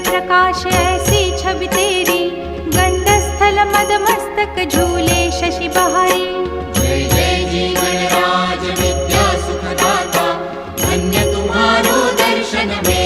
प्रकाश ऐसी छवि तेरी, गंडस्थल मद मस्तक झूले शशि बहारी। जय जय जी गणराज विद्या सुखदाता, धन्य तुम्हारो दर्शन में